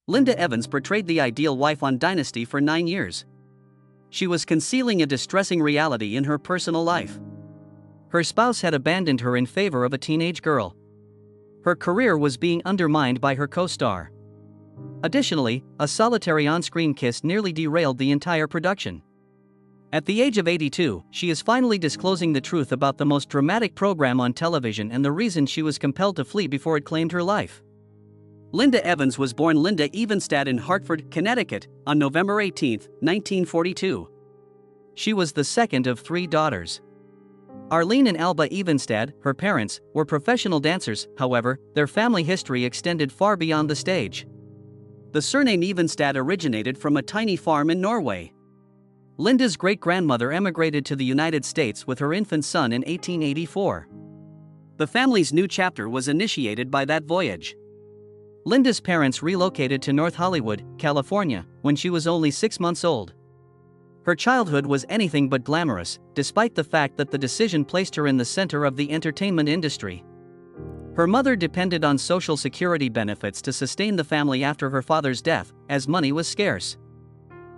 Linda Evans portrayed the ideal wife on Dynasty for 9 years. She was concealing a distressing reality in her personal life. Her spouse had abandoned her in favor of a teenage girl. Her career was being undermined by her co-star. Additionally, a solitary on-screen kiss nearly derailed the entire production. At the age of 82, she is finally disclosing the truth about the most dramatic program on television and the reason she was compelled to flee before it claimed her life. Linda Evans was born Linda Evenstad in Hartford, Connecticut, on November 18, 1942. She was the second of 3 daughters. Arlene and Alba Evenstad, her parents, were professional dancers. However, their family history extended far beyond the stage. The surname Evenstad originated from a tiny farm in Norway. Linda's great-grandmother emigrated to the United States with her infant son in 1884. The family's new chapter was initiated by that voyage. Linda's parents relocated to North Hollywood, California, when she was only 6 months old. Her childhood was anything but glamorous, despite the fact that the decision placed her in the center of the entertainment industry. Her mother depended on Social Security benefits to sustain the family after her father's death, as money was scarce.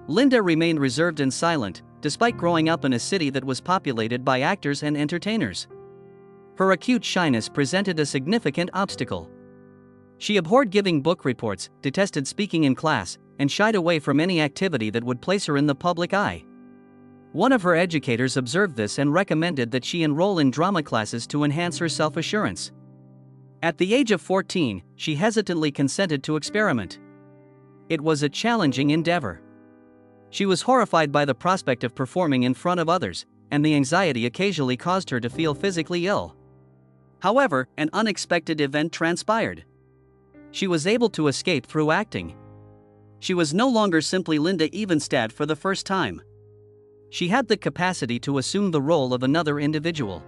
Linda remained reserved and silent, despite growing up in a city that was populated by actors and entertainers. Her acute shyness presented a significant obstacle. She abhorred giving book reports, detested speaking in class, and shied away from any activity that would place her in the public eye. One of her educators observed this and recommended that she enroll in drama classes to enhance her self-assurance. At the age of 14, she hesitantly consented to experiment. It was a challenging endeavor. She was horrified by the prospect of performing in front of others, and the anxiety occasionally caused her to feel physically ill. However, an unexpected event transpired. She was able to escape through acting. She was no longer simply Linda Evenstad for the first time. She had the capacity to assume the role of another individual.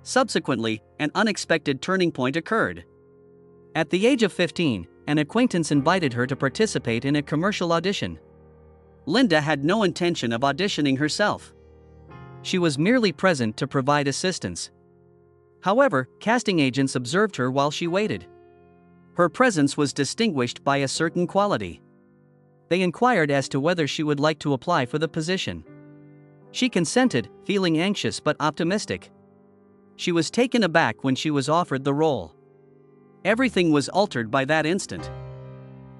Subsequently, an unexpected turning point occurred. At the age of 15, an acquaintance invited her to participate in a commercial audition. Linda had no intention of auditioning herself. She was merely present to provide assistance. However, casting agents observed her while she waited. Her presence was distinguished by a certain quality. They inquired as to whether she would like to apply for the position. She consented, feeling anxious but optimistic. She was taken aback when she was offered the role. Everything was altered by that instant.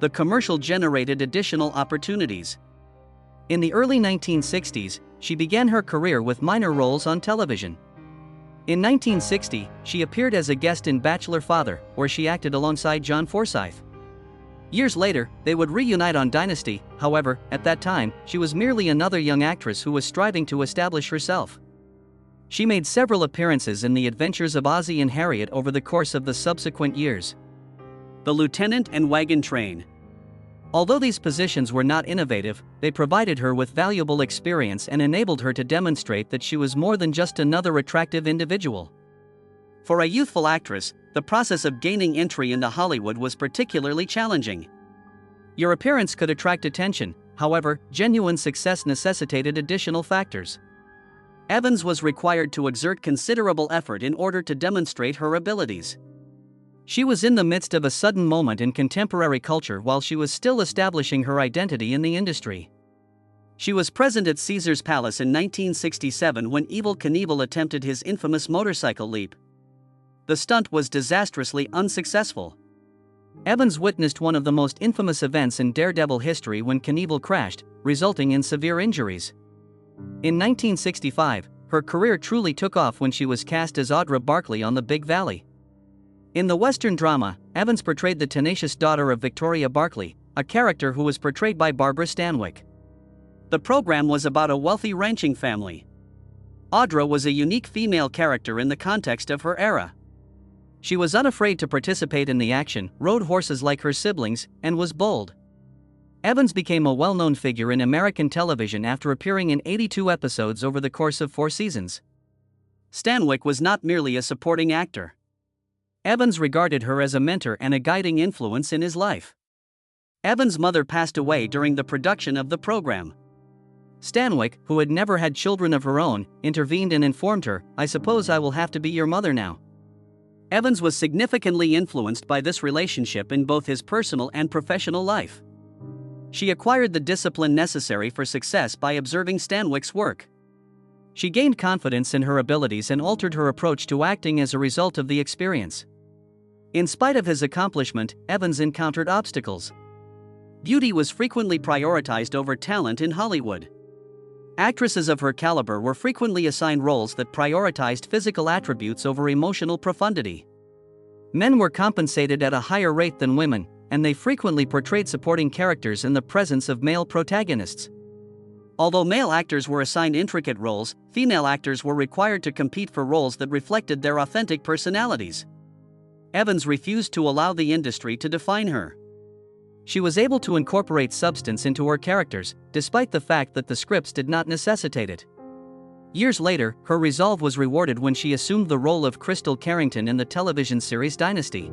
The commercial generated additional opportunities. In the early 1960s, she began her career with minor roles on television. In 1960, she appeared as a guest in Bachelor Father, where she acted alongside John Forsythe. Years later, they would reunite on Dynasty. However, at that time, she was merely another young actress who was striving to establish herself. She made several appearances in The Adventures of Ozzie and Harriet over the course of the subsequent years. The Lieutenant and Wagon Train. Although these positions were not innovative, they provided her with valuable experience and enabled her to demonstrate that she was more than just another attractive individual. For a youthful actress, the process of gaining entry into Hollywood was particularly challenging. Your appearance could attract attention, however, genuine success necessitated additional factors. Evans was required to exert considerable effort in order to demonstrate her abilities. She was in the midst of a sudden moment in contemporary culture while she was still establishing her identity in the industry. She was present at Caesar's Palace in 1967 when Evel Knievel attempted his infamous motorcycle leap. The stunt was disastrously unsuccessful. Evans witnessed one of the most infamous events in Daredevil history when Knievel crashed, resulting in severe injuries. In 1965, her career truly took off when she was cast as Audra Barkley on The Big Valley. In the Western drama, Evans portrayed the tenacious daughter of Victoria Barkley, a character who was portrayed by Barbara Stanwyck. The program was about a wealthy ranching family. Audra was a unique female character in the context of her era. She was unafraid to participate in the action, rode horses like her siblings, and was bold. Evans became a well-known figure in American television after appearing in 82 episodes over the course of 4 seasons. Stanwyck was not merely a supporting actor. Evans regarded her as a mentor and a guiding influence in his life. Evans' mother passed away during the production of the program. Stanwyck, who had never had children of her own, intervened and informed her, "I suppose I will have to be your mother now." Evans was significantly influenced by this relationship in both his personal and professional life. She acquired the discipline necessary for success by observing Stanwyck's work. She gained confidence in her abilities and altered her approach to acting as a result of the experience. In spite of his accomplishment, Evans encountered obstacles. Beauty was frequently prioritized over talent in Hollywood. Actresses of her caliber were frequently assigned roles that prioritized physical attributes over emotional profundity. Men were compensated at a higher rate than women, and they frequently portrayed supporting characters in the presence of male protagonists. Although male actors were assigned intricate roles, female actors were required to compete for roles that reflected their authentic personalities. Evans refused to allow the industry to define her. She was able to incorporate substance into her characters, despite the fact that the scripts did not necessitate it. Years later, her resolve was rewarded when she assumed the role of Crystal Carrington in the television series Dynasty.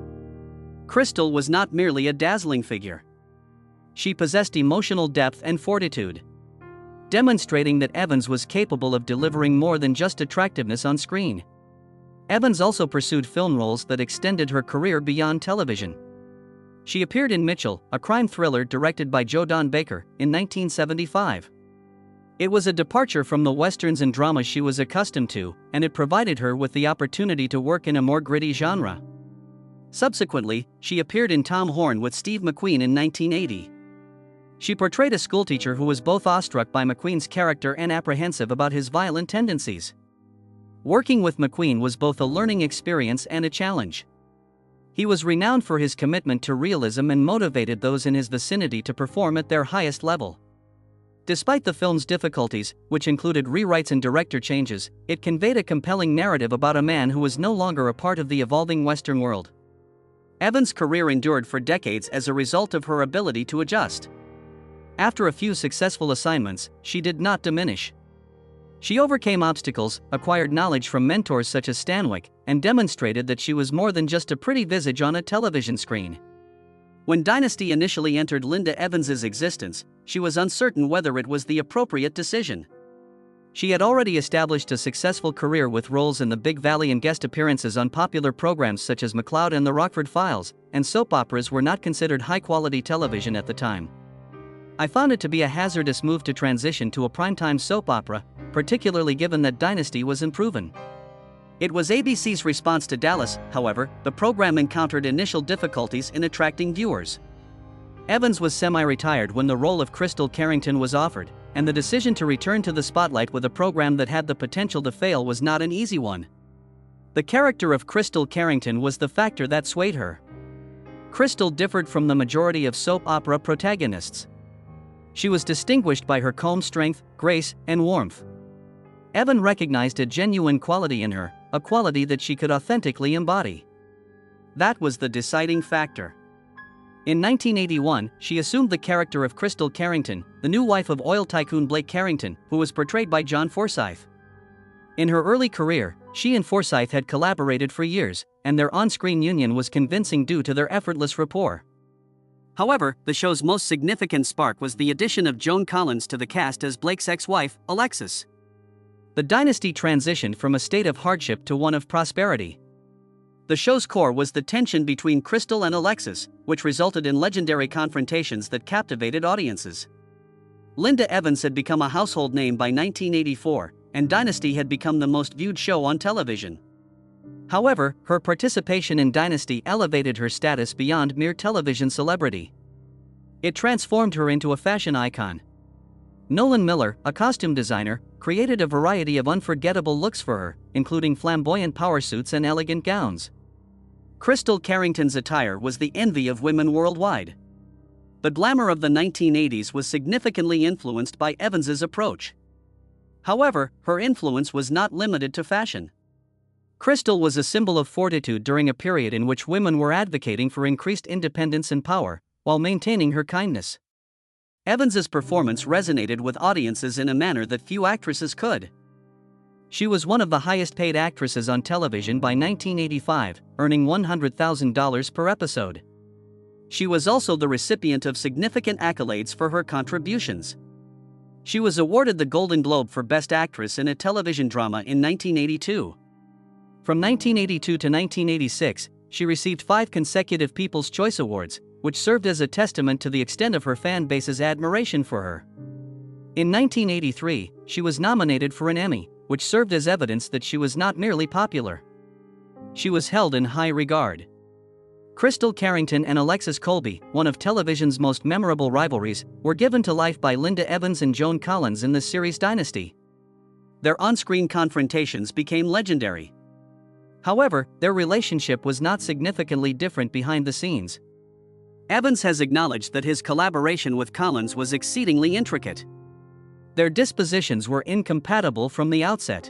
Crystal was not merely a dazzling figure. She possessed emotional depth and fortitude, demonstrating that Evans was capable of delivering more than just attractiveness on screen. Evans also pursued film roles that extended her career beyond television. She appeared in Mitchell, a crime thriller directed by Joe Don Baker, in 1975. It was a departure from the westerns and dramas she was accustomed to, and it provided her with the opportunity to work in a more gritty genre. Subsequently, she appeared in Tom Horn with Steve McQueen in 1980. She portrayed a schoolteacher who was both awestruck by McQueen's character and apprehensive about his violent tendencies. Working with McQueen was both a learning experience and a challenge. He was renowned for his commitment to realism and motivated those in his vicinity to perform at their highest level. Despite the film's difficulties, which included rewrites and director changes, it conveyed a compelling narrative about a man who was no longer a part of the evolving Western world. Evans' career endured for decades as a result of her ability to adjust. After a few successful assignments, she did not diminish. She overcame obstacles, acquired knowledge from mentors such as Stanwyck, and demonstrated that she was more than just a pretty visage on a television screen. When Dynasty initially entered Linda Evans's existence, she was uncertain whether it was the appropriate decision. She had already established a successful career with roles in the Big Valley and guest appearances on popular programs such as McCloud and The Rockford Files, and soap operas were not considered high-quality television at the time. I found it to be a hazardous move to transition to a primetime soap opera, particularly given that Dynasty was unproven. It was ABC's response to Dallas, however. The program encountered initial difficulties in attracting viewers. Evans was semi-retired when the role of Crystal Carrington was offered, and the decision to return to the spotlight with a program that had the potential to fail was not an easy one. The character of Crystal Carrington was the factor that swayed her. Crystal differed from the majority of soap opera protagonists. She was distinguished by her calm strength, grace, and warmth. Evan recognized a genuine quality in her, a quality that she could authentically embody. That was the deciding factor. In 1981, she assumed the character of Crystal Carrington, the new wife of oil tycoon Blake Carrington, who was portrayed by John Forsythe. In her early career, she and Forsythe had collaborated for years, and their on-screen union was convincing due to their effortless rapport. However, the show's most significant spark was the addition of Joan Collins to the cast as Blake's ex-wife, Alexis. The Dynasty transitioned from a state of hardship to one of prosperity. The show's core was the tension between Crystal and Alexis, which resulted in legendary confrontations that captivated audiences. Linda Evans had become a household name by 1984, and Dynasty had become the most viewed show on television. However, her participation in Dynasty elevated her status beyond mere television celebrity. It transformed her into a fashion icon. Nolan Miller, a costume designer, created a variety of unforgettable looks for her, including flamboyant power suits and elegant gowns. Crystal Carrington's attire was the envy of women worldwide. The glamour of the 1980s was significantly influenced by Evans's approach. However, her influence was not limited to fashion. Crystal was a symbol of fortitude during a period in which women were advocating for increased independence and power, while maintaining her kindness. Evans's performance resonated with audiences in a manner that few actresses could. She was one of the highest-paid actresses on television by 1985, earning $100,000 per episode. She was also the recipient of significant accolades for her contributions. She was awarded the Golden Globe for Best Actress in a Television Drama in 1982. From 1982 to 1986, she received 5 consecutive People's Choice Awards, which served as a testament to the extent of her fan base's admiration for her. In 1983, she was nominated for an Emmy, which served as evidence that she was not merely popular. She was held in high regard. Crystal Carrington and Alexis Colby, one of television's most memorable rivalries, were given to life by Linda Evans and Joan Collins in the series Dynasty. Their on-screen confrontations became legendary. However, their relationship was not significantly different behind the scenes. Evans has acknowledged that his collaboration with Collins was exceedingly intricate. Their dispositions were incompatible from the outset.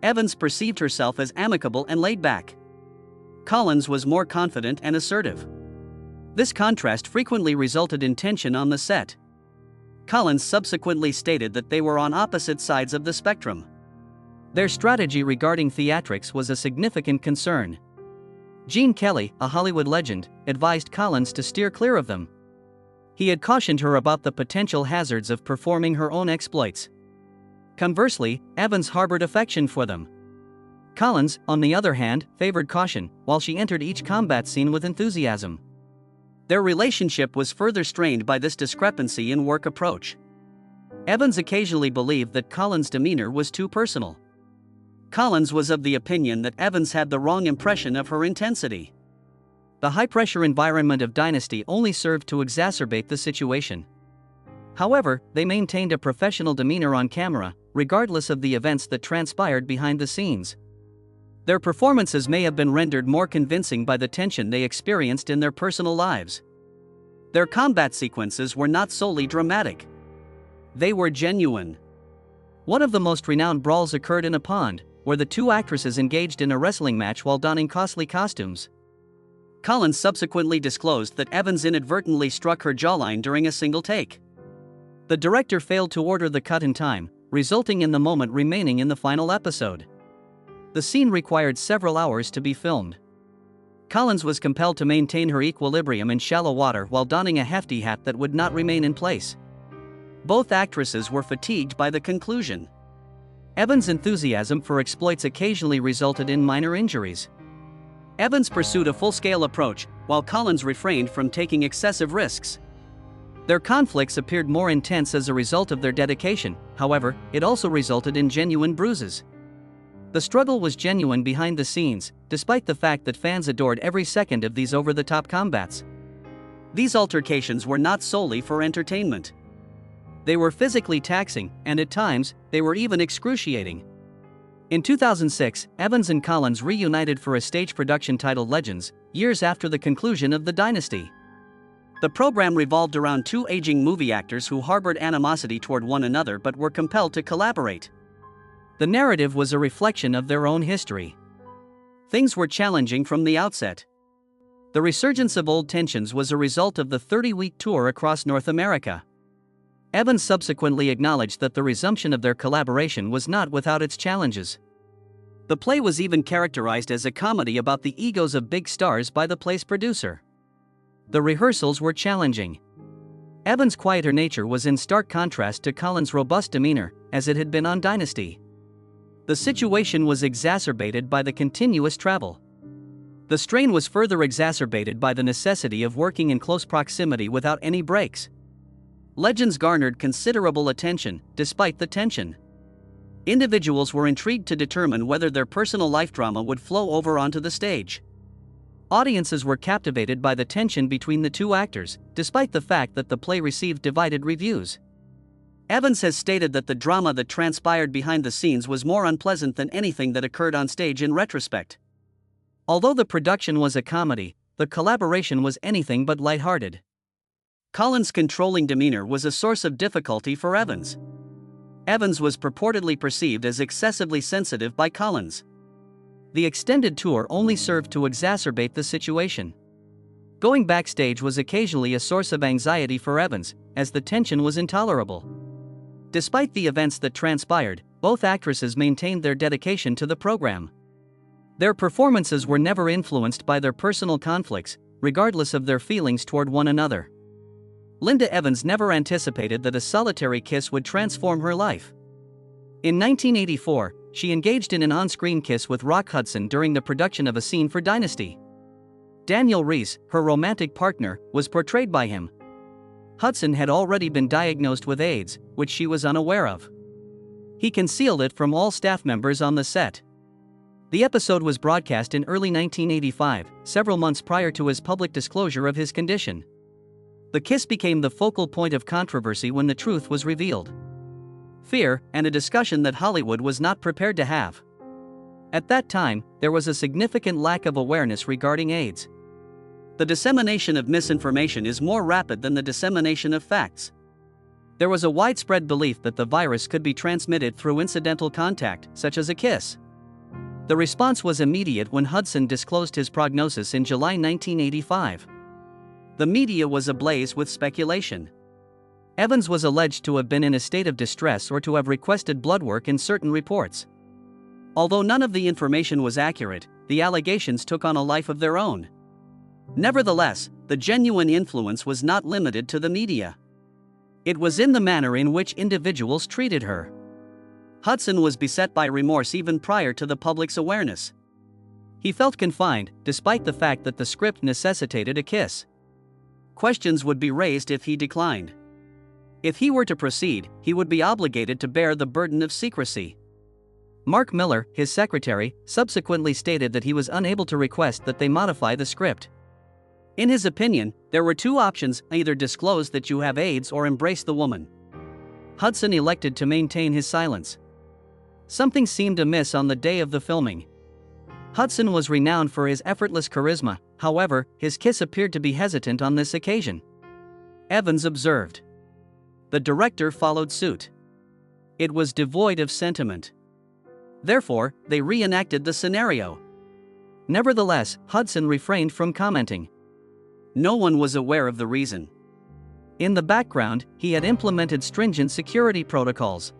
Evans perceived herself as amicable and laid back. Collins was more confident and assertive. This contrast frequently resulted in tension on the set. Collins subsequently stated that they were on opposite sides of the spectrum. Their strategy regarding theatrics was a significant concern. Gene Kelly, a Hollywood legend, advised Collins to steer clear of them. He had cautioned her about the potential hazards of performing her own exploits. Conversely, Evans harbored affection for them. Collins, on the other hand, favored caution, while she entered each combat scene with enthusiasm. Their relationship was further strained by this discrepancy in work approach. Evans occasionally believed that Collins' demeanor was too personal. Collins was of the opinion that Evans had the wrong impression of her intensity. The high-pressure environment of Dynasty only served to exacerbate the situation. However, they maintained a professional demeanor on camera, regardless of the events that transpired behind the scenes. Their performances may have been rendered more convincing by the tension they experienced in their personal lives. Their combat sequences were not solely dramatic. They were genuine. One of the most renowned brawls occurred in a pond, where the two actresses engaged in a wrestling match while donning costly costumes. Collins subsequently disclosed that Evans inadvertently struck her jawline during a single take. The director failed to order the cut in time, resulting in the moment remaining in the final episode. The scene required several hours to be filmed. Collins was compelled to maintain her equilibrium in shallow water while donning a hefty hat that would not remain in place. Both actresses were fatigued by the conclusion. Evans' enthusiasm for exploits occasionally resulted in minor injuries. Evans pursued a full-scale approach, while Collins refrained from taking excessive risks. Their conflicts appeared more intense as a result of their dedication, however, it also resulted in genuine bruises. The struggle was genuine behind the scenes, despite the fact that fans adored every second of these over-the-top combats. These altercations were not solely for entertainment. They were physically taxing, and at times, they were even excruciating. In 2006, Evans and Collins reunited for a stage production titled Legends, years after the conclusion of the Dynasty. The program revolved around 2 aging movie actors who harbored animosity toward one another but were compelled to collaborate. The narrative was a reflection of their own history. Things were challenging from the outset. The resurgence of old tensions was a result of the 30-week tour across North America. Evans subsequently acknowledged that the resumption of their collaboration was not without its challenges. The play was even characterized as a comedy about the egos of big stars by the play's producer. The rehearsals were challenging. Evans' quieter nature was in stark contrast to Collins' robust demeanor, as it had been on Dynasty. The situation was exacerbated by the continuous travel. The strain was further exacerbated by the necessity of working in close proximity without any breaks. Legends garnered considerable attention, despite the tension. Individuals were intrigued to determine whether their personal life drama would flow over onto the stage. Audiences were captivated by the tension between the two actors, despite the fact that the play received divided reviews. Evans has stated that the drama that transpired behind the scenes was more unpleasant than anything that occurred on stage in retrospect. Although the production was a comedy, the collaboration was anything but lighthearted. Collins' controlling demeanor was a source of difficulty for Evans. Evans was purportedly perceived as excessively sensitive by Collins. The extended tour only served to exacerbate the situation. Going backstage was occasionally a source of anxiety for Evans, as the tension was intolerable. Despite the events that transpired, both actresses maintained their dedication to the program. Their performances were never influenced by their personal conflicts, regardless of their feelings toward one another. Linda Evans never anticipated that a solitary kiss would transform her life. In 1984, she engaged in an on-screen kiss with Rock Hudson during the production of a scene for Dynasty. Daniel Reese, her romantic partner, was portrayed by him. Hudson had already been diagnosed with AIDS, which she was unaware of. He concealed it from all staff members on the set. The episode was broadcast in early 1985, several months prior to his public disclosure of his condition. The kiss became the focal point of controversy when the truth was revealed. Fear, and a discussion that Hollywood was not prepared to have. At that time, there was a significant lack of awareness regarding AIDS. The dissemination of misinformation is more rapid than the dissemination of facts. There was a widespread belief that the virus could be transmitted through incidental contact, such as a kiss. The response was immediate when Hudson disclosed his prognosis in July 1985. The media was ablaze with speculation. Evans was alleged to have been in a state of distress or to have requested blood work in certain reports. Although none of the information was accurate, the allegations took on a life of their own. Nevertheless, the genuine influence was not limited to the media. It was in the manner in which individuals treated her. Hudson was beset by remorse even prior to the public's awareness. He felt confined, despite the fact that the script necessitated a kiss. Questions would be raised if he declined. If he were to proceed, he would be obligated to bear the burden of secrecy. Mark Miller, his secretary, subsequently stated that he was unable to request that they modify the script. In his opinion, there were two options: either disclose that you have AIDS or embrace the woman. Hudson elected to maintain his silence. Something seemed amiss on the day of the filming. Hudson was renowned for his effortless charisma, however, his kiss appeared to be hesitant on this occasion. Evans observed. The director followed suit. It was devoid of sentiment. Therefore, they reenacted the scenario. Nevertheless, Hudson refrained from commenting. No one was aware of the reason. In the background, he had implemented stringent security protocols.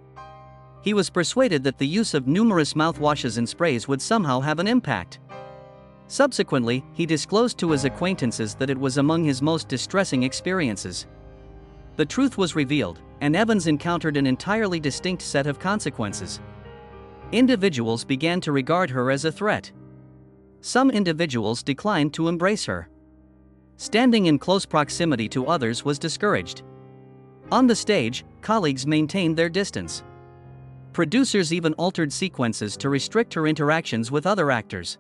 He was persuaded that the use of numerous mouthwashes and sprays would somehow have an impact. Subsequently, he disclosed to his acquaintances that it was among his most distressing experiences. The truth was revealed, and Evans encountered an entirely distinct set of consequences. Individuals began to regard her as a threat. Some individuals declined to embrace her. Standing in close proximity to others was discouraged. On the stage, colleagues maintained their distance. Producers even altered sequences to restrict her interactions with other actors.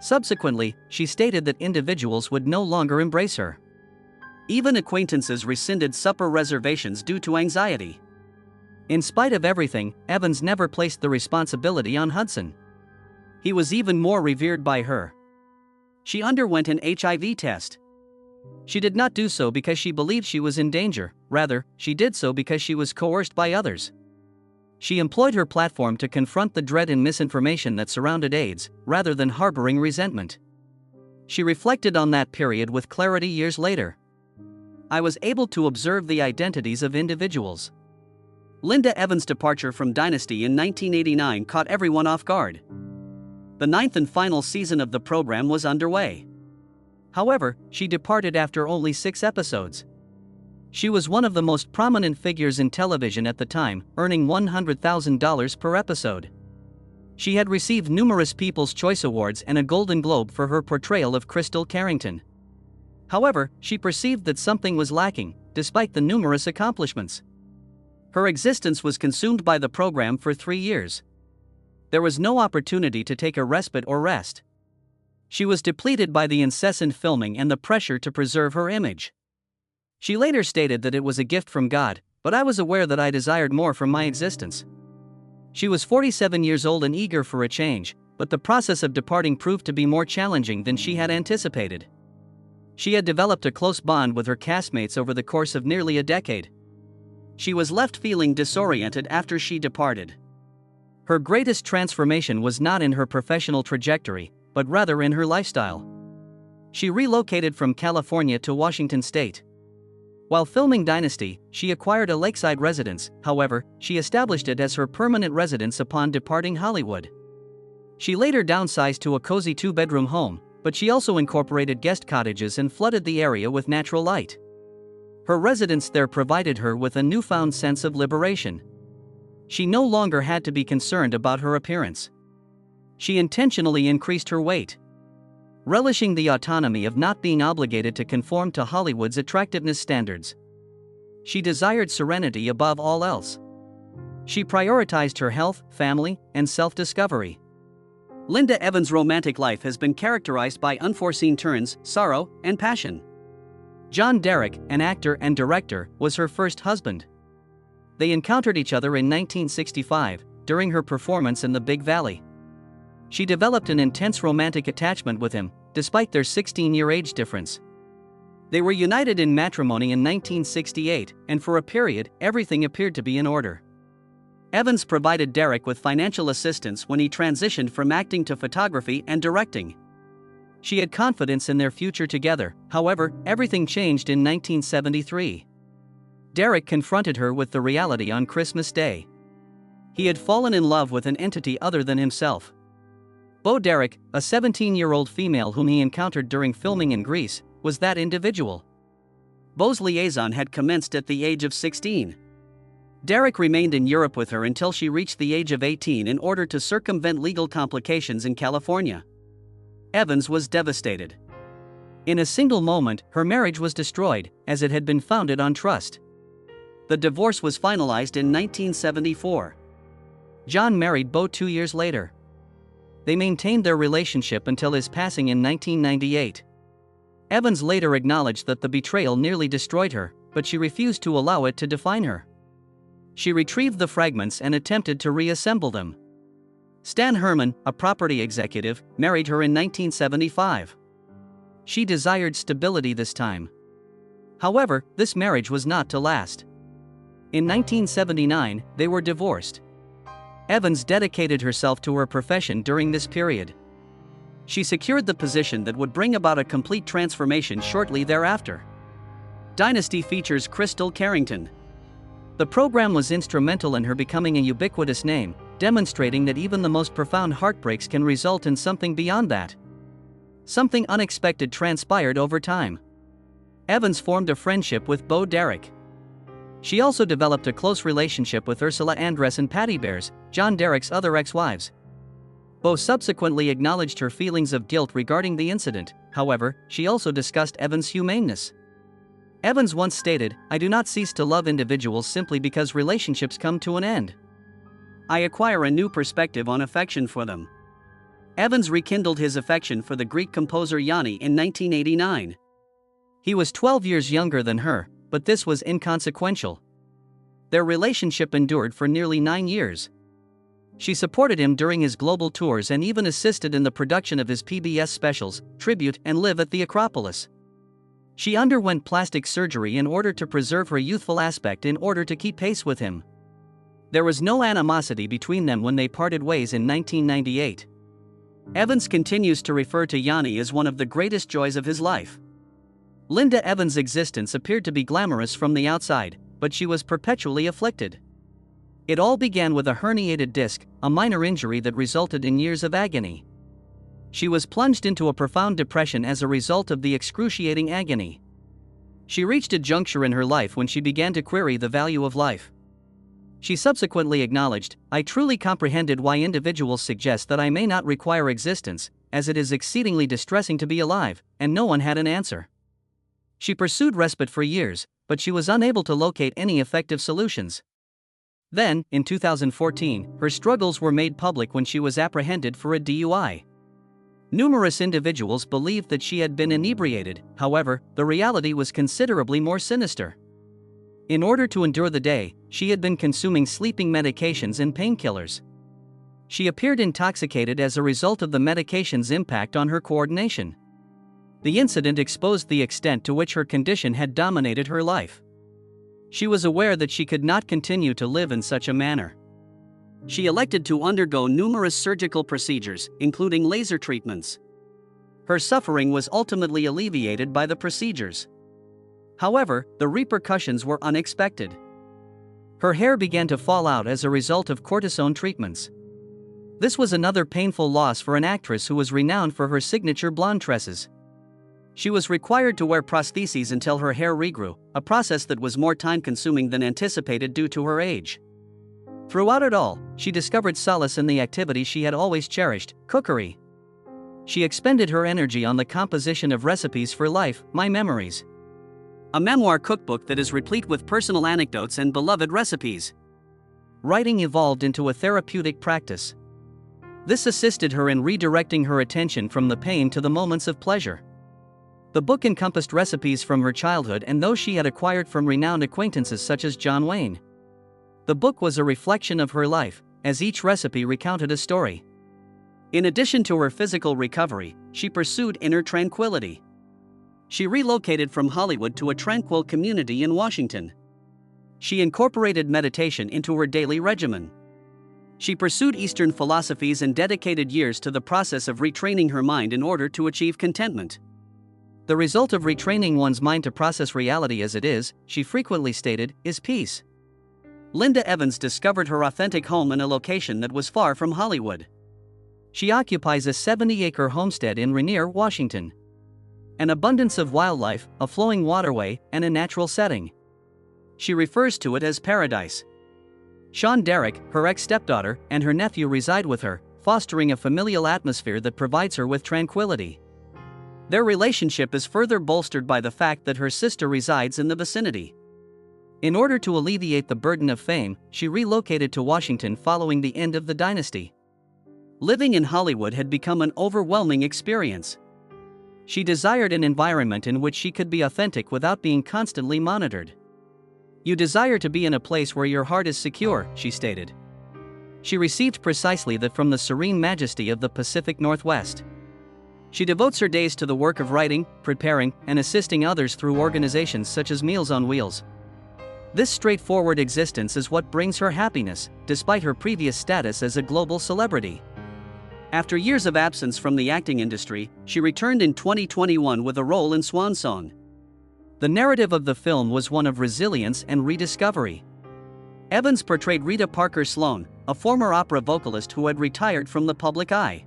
Subsequently, she stated that individuals would no longer embrace her. Even acquaintances rescinded supper reservations due to anxiety. In spite of everything, Evans never placed the responsibility on Hudson. He was even more revered by her. She underwent an HIV test. She did not do so because she believed she was in danger, rather, she did so because she was coerced by others. She employed her platform to confront the dread and misinformation that surrounded AIDS, rather than harboring resentment. She reflected on that period with clarity years later. I was able to observe the identities of individuals. Linda Evans' departure from Dynasty in 1989 caught everyone off guard. The 9th and final season of the program was underway. However, she departed after only 6 episodes. She was one of the most prominent figures in television at the time, earning $100,000 per episode. She had received numerous People's Choice Awards and a Golden Globe for her portrayal of Crystal Carrington. However, she perceived that something was lacking, despite the numerous accomplishments. Her existence was consumed by the program for 3 years. There was no opportunity to take a respite or rest. She was depleted by the incessant filming and the pressure to preserve her image. She later stated that it was a gift from God, but I was aware that I desired more from my existence. She was 47 years old and eager for a change, but the process of departing proved to be more challenging than she had anticipated. She had developed a close bond with her castmates over the course of nearly a decade. She was left feeling disoriented after she departed. Her greatest transformation was not in her professional trajectory, but rather in her lifestyle. She relocated from California to Washington State. While filming Dynasty, she acquired a lakeside residence, however, she established it as her permanent residence upon departing Hollywood. She later downsized to a cozy 2-bedroom home, but she also incorporated guest cottages and flooded the area with natural light. Her residence there provided her with a newfound sense of liberation. She no longer had to be concerned about her appearance. She intentionally increased her weight, relishing the autonomy of not being obligated to conform to Hollywood's attractiveness standards. She desired serenity above all else. She prioritized her health, family, and self-discovery. Linda Evans' romantic life has been characterized by unforeseen turns, sorrow, and passion. John Derek, an actor and director, was her first husband. They encountered each other in 1965, during her performance in the Big Valley. She developed an intense romantic attachment with him, despite their 16-year age difference. They were united in matrimony in 1968, and for a period, everything appeared to be in order. Evans provided Derek with financial assistance when he transitioned from acting to photography and directing. She had confidence in their future together. However, everything changed in 1973. Derek confronted her with the reality on Christmas Day. He had fallen in love with an entity other than himself. Bo Derek, a 17-year-old female whom he encountered during filming in Greece, was that individual. Bo's liaison had commenced at the age of 16. Derek remained in Europe with her until she reached the age of 18 in order to circumvent legal complications in California. Evans was devastated. In a single moment, her marriage was destroyed, as it had been founded on trust. The divorce was finalized in 1974. John married Bo 2 years later. They maintained their relationship until his passing in 1998. Evans later acknowledged that the betrayal nearly destroyed her, but she refused to allow it to define her. She retrieved the fragments and attempted to reassemble them. Stan Herman, a property executive, married her in 1975. She desired stability this time. However, this marriage was not to last. In 1979, they were divorced. Evans dedicated herself to her profession during this period. She secured the position that would bring about a complete transformation shortly thereafter. Dynasty features Crystal Carrington. The program was instrumental in her becoming a ubiquitous name, demonstrating that even the most profound heartbreaks can result in something beyond that. Something unexpected transpired over time. Evans formed a friendship with Bo Derek. She also developed a close relationship with Ursula Andress and Patty Bears, John Derek's other ex-wives. Bo subsequently acknowledged her feelings of guilt regarding the incident. However, she also discussed Evans' humaneness. Evans once stated, "I do not cease to love individuals simply because relationships come to an end. I acquire a new perspective on affection for them." Evans rekindled his affection for the Greek composer Yanni in 1989. He was 12 years younger than her, but this was inconsequential. Their relationship endured for nearly 9 years. She supported him during his global tours and even assisted in the production of his PBS specials, Tribute and Live at the Acropolis. She underwent plastic surgery in order to preserve her youthful aspect in order to keep pace with him. There was no animosity between them when they parted ways in 1998. Evans continues to refer to Yanni as one of the greatest joys of his life. Linda Evans' existence appeared to be glamorous from the outside, but she was perpetually afflicted. It all began with a herniated disc, a minor injury that resulted in years of agony. She was plunged into a profound depression as a result of the excruciating agony. She reached a juncture in her life when she began to query the value of life. She subsequently acknowledged, "I truly comprehended why individuals suggest that I may not require existence, as it is exceedingly distressing to be alive, and no one had an answer." She pursued respite for years, but she was unable to locate any effective solutions. Then, in 2014, her struggles were made public when she was apprehended for a DUI. Numerous individuals believed that she had been inebriated. However, the reality was considerably more sinister. In order to endure the day, she had been consuming sleeping medications and painkillers. She appeared intoxicated as a result of the medication's impact on her coordination. The incident exposed the extent to which her condition had dominated her life. She was aware that she could not continue to live in such a manner. She elected to undergo numerous surgical procedures, including laser treatments. Her suffering was ultimately alleviated by the procedures. However, the repercussions were unexpected. Her hair began to fall out as a result of cortisone treatments. This was another painful loss for an actress who was renowned for her signature blonde tresses. She was required to wear prostheses until her hair regrew, a process that was more time-consuming than anticipated due to her age. Throughout it all, she discovered solace in the activity she had always cherished, cookery. She expended her energy on the composition of recipes for life, My Memories, a memoir cookbook that is replete with personal anecdotes and beloved recipes. Writing evolved into a therapeutic practice. This assisted her in redirecting her attention from the pain to the moments of pleasure. The book encompassed recipes from her childhood and those she had acquired from renowned acquaintances such as John Wayne. The book was a reflection of her life, as each recipe recounted a story. In addition to her physical recovery, she pursued inner tranquility. She relocated from Hollywood to a tranquil community in Washington. She incorporated meditation into her daily regimen. She pursued Eastern philosophies and dedicated years to the process of retraining her mind in order to achieve contentment. The result of retraining one's mind to process reality as it is, she frequently stated, is peace. Linda Evans discovered her authentic home in a location that was far from Hollywood. She occupies a 70-acre homestead in Rainier, Washington. An abundance of wildlife, a flowing waterway, and a natural setting. She refers to it as paradise. Sean Derrick, her ex-stepdaughter, and her nephew reside with her, fostering a familial atmosphere that provides her with tranquility. Their relationship is further bolstered by the fact that her sister resides in the vicinity. In order to alleviate the burden of fame, she relocated to Washington following the end of the Dynasty. Living in Hollywood had become an overwhelming experience. She desired an environment in which she could be authentic without being constantly monitored. "You desire to be in a place where your heart is secure," she stated. She received precisely that from the serene majesty of the Pacific Northwest. She devotes her days to the work of writing, preparing, and assisting others through organizations such as Meals on Wheels. This straightforward existence is what brings her happiness, despite her previous status as a global celebrity. After years of absence from the acting industry, she returned in 2021 with a role in Swan Song. The narrative of the film was one of resilience and rediscovery. Evans portrayed Rita Parker Sloan, a former opera vocalist who had retired from the public eye.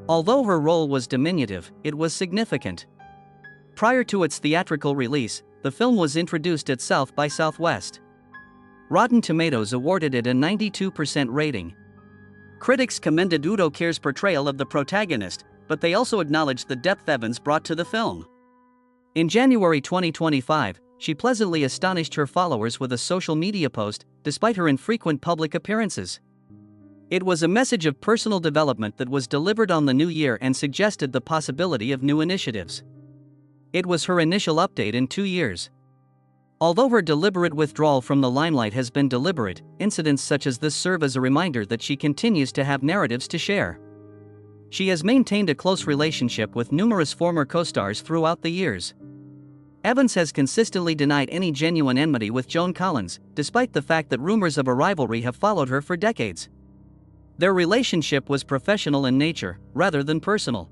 Although her role was diminutive, it was significant. Prior to its theatrical release, the film was introduced at South by Southwest. Rotten Tomatoes awarded it a 92% rating. Critics commended Udo Kier's portrayal of the protagonist, but they also acknowledged the depth Evans brought to the film. In January 2025, she pleasantly astonished her followers with a social media post, despite her infrequent public appearances. It was a message of personal development that was delivered on the new year and suggested the possibility of new initiatives. It was her initial update in 2 years. Although her deliberate withdrawal from the limelight has been deliberate, incidents such as this serve as a reminder that she continues to have narratives to share. She has maintained a close relationship with numerous former co-stars throughout the years. Evans has consistently denied any genuine enmity with Joan Collins, despite the fact that rumors of a rivalry have followed her for decades. Their relationship was professional in nature, rather than personal.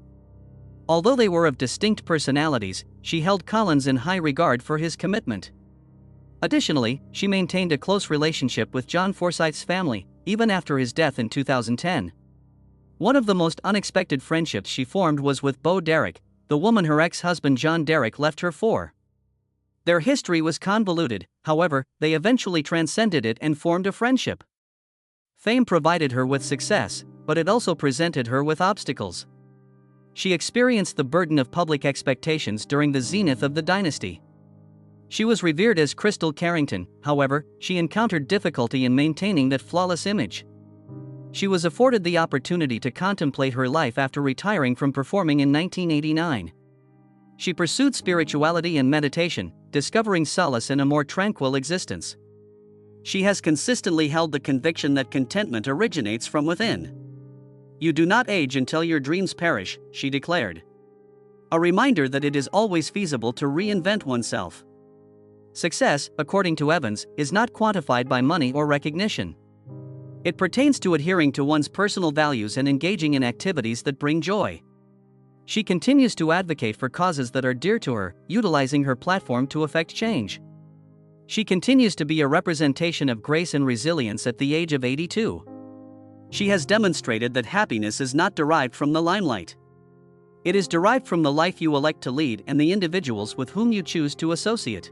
Although they were of distinct personalities, she held Collins in high regard for his commitment. Additionally, she maintained a close relationship with John Forsythe's family, even after his death in 2010. One of the most unexpected friendships she formed was with Bo Derek, the woman her ex-husband John Derek left her for. Their history was convoluted, however, they eventually transcended it and formed a friendship. Fame provided her with success, but it also presented her with obstacles. She experienced the burden of public expectations during the zenith of the Dynasty. She was revered as Crystal Carrington, however, she encountered difficulty in maintaining that flawless image. She was afforded the opportunity to contemplate her life after retiring from performing in 1989. She pursued spirituality and meditation, discovering solace in a more tranquil existence. She has consistently held the conviction that contentment originates from within. "You do not age until your dreams perish," she declared. A reminder that it is always feasible to reinvent oneself. Success, according to Evans, is not quantified by money or recognition. It pertains to adhering to one's personal values and engaging in activities that bring joy. She continues to advocate for causes that are dear to her, utilizing her platform to effect change. She continues to be a representation of grace and resilience at the age of 82. She has demonstrated that happiness is not derived from the limelight. It is derived from the life you elect to lead and the individuals with whom you choose to associate.